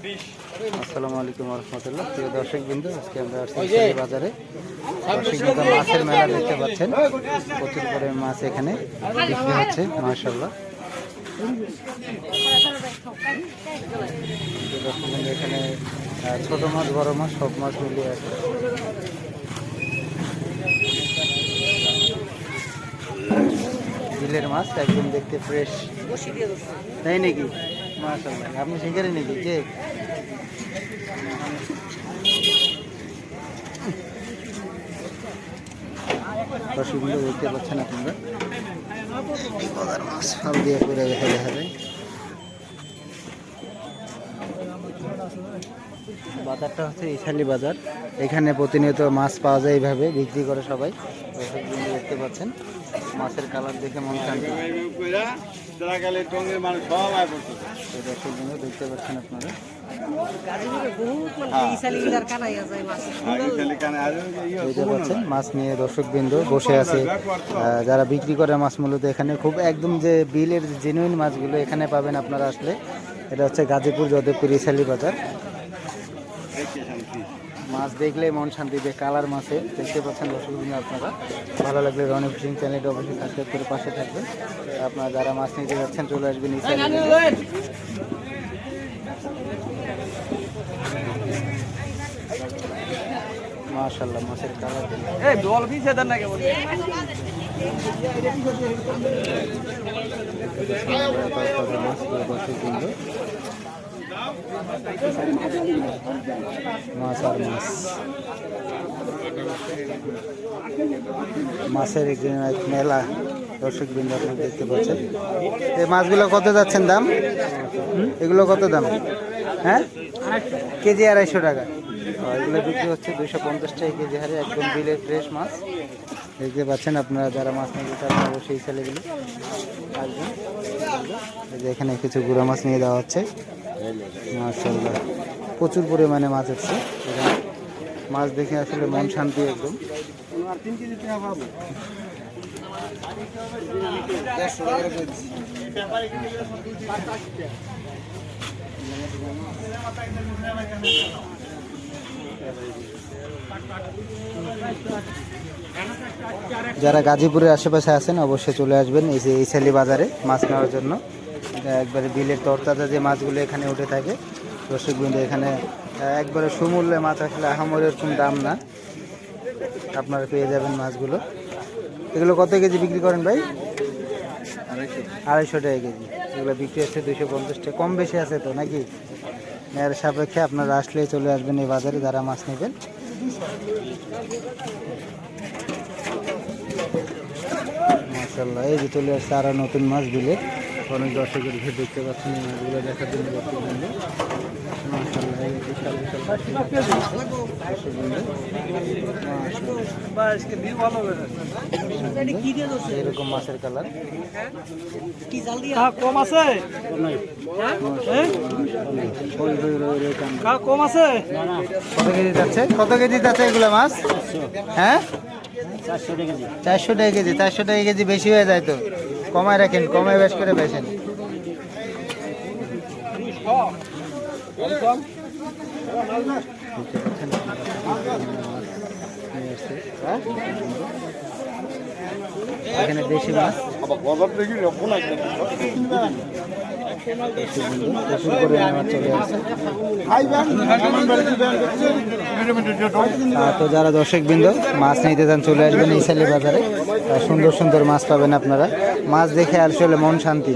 আসসালামু আলাইকুম রহমতুল্লাহ। প্রিয় দর্শক বিন্দু, আজকে আমরা আসছি বাজারে। দর্শক বিন্দু, মাছের মেলা দেখতে পাচ্ছেন, প্রচুর করে মাছ এখানে বিক্রি হচ্ছে মাশাআল্লাহ। দর্শক বিন্দু, এখানে ছোট মাছ বড় মাছ সব মাছ মিলিয়ে আছে। বিলের মাছ একদম দেখতে ফ্রেশ, তাই নাকি? মাশাআল্লাহ, আপনি শিকারি নাকি? কে? দর্শকগুলো দেখতে পাচ্ছেন আপনারা, মাছ ফাল দিয়ে করে দেখা যায়। বাজারটা হচ্ছে ইসালি বাজার। এখানে প্রতিনিয়ত মাছ পাওয়া যায়, এইভাবে বিক্রি করে সবাই। দর্শকগুলো দেখতে পাচ্ছেন, মাছের কালার দেখে মন শান্তি। দর্শকগুলো দেখতে পাচ্ছেন আপনারা, মাছ নিয়ে দর্শকবৃন্দ বসে আছে। যারা বিক্রি করে মাছ মূলত এখানে খুব একদম যে বিলের জেনুইন মাছগুলো এখানে পাবেন আপনারা আসলে। এটা হচ্ছে গাজীপুর যদবপুর ইসালি বাজার। মাছ দেখলে মন শান্তি, যে কালার মাছে দেখতে পাচ্ছেন দর্শকবৃন্দ আপনারা। ভালো লাগলে রনি ফিশিং চ্যানেলটা অবশ্যই সাবস্ক্রাইব করে পাশে থাকবেন। আপনারা যারা মাছ নিতে যাচ্ছেন চলে আসবেন ইসালি। মাশাআল্লাহ, মাছের কালার এই ডলফিন সেদার না কেবল মাছ আর মাছ, মাছের এক মেলা দর্শক বৃন্দ আপনারা দেখতে পাচ্ছেন। এই মাছগুলো কত যাচ্ছেন দাম? এগুলো কত দাম? হ্যাঁ, কেজি 250 টাকা। এগুলো বিক্রি হচ্ছে 250 টাকা কেজি হারে, একদম বিলের ফ্রেশ মাছ দেখতে পাচ্ছেন আপনারা। যারা মাছ নিতে চান অবশ্যই ছেলেগুলো আসবেন। এখানে কিছু গুঁড়া মাছ নিয়ে দেওয়া হচ্ছে মাশাআল্লাহ। প্রচুর পরিমাণে মাছ হচ্ছে এখানে। মাছ দেখে আসলে মন শান্তি একদম। যারা গাজীপুরের আশেপাশে আছেন অবশ্যই চলে আসবেন এই যে ইসালি বাজারে মাছ নেওয়ার জন্য। একবারে বিলের তরতাজা যে মাছগুলো এখানে উঠে থাকে দর্শকবৃন্দ। এখানে একবারে সমূল্যে মাছ, আসলে আহামরি এরকম দাম না, আপনারা পেয়ে যাবেন মাছগুলো। এগুলো কত কেজি বিক্রি করেন ভাই? 250 টাকা কেজি। এগুলো বিক্রি হচ্ছে 250 টাকা। কম বেশি আছে তো নাকি? এর সাপেক্ষে আপনারা আসলেই চলে আসবেন এই বাজারে যারা মাছ নেবেন। মাশাআল্লাহ, এই যে চলে আসছে আরো নতুন মাছ বিলে। অনেক দর্শকের ভিড় দেখতে পাচ্ছেন এই মাছগুলো দেখার জন্য। মাশাআল্লাহ, এই বিশাল বিশাল এরকম মাছের কালার কম আছে, কম আছে। কত কেজি যাচ্ছে? কত কেজি যাচ্ছে এগুলো মাছ? হ্যাঁ, 400 টাকা কেজি। 400 টাকা কেজি বেশি হয়ে যায় তো, কমায় রাখেন, কমায় বেশ করে বেছেন। এখানে দেশি মাছ প্রচুর করে মাছ চলে আসছে। তো যারা দর্শকবৃন্দ মাছ নিতে চান চলে আসবেন ইসালি বাজারে। সুন্দর সুন্দর মাছ পাবেন আপনারা। মাছ দেখে আসলে মন শান্তি,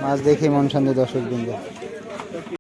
মাছ দেখে মন শান্তি দর্শকবৃন্দ।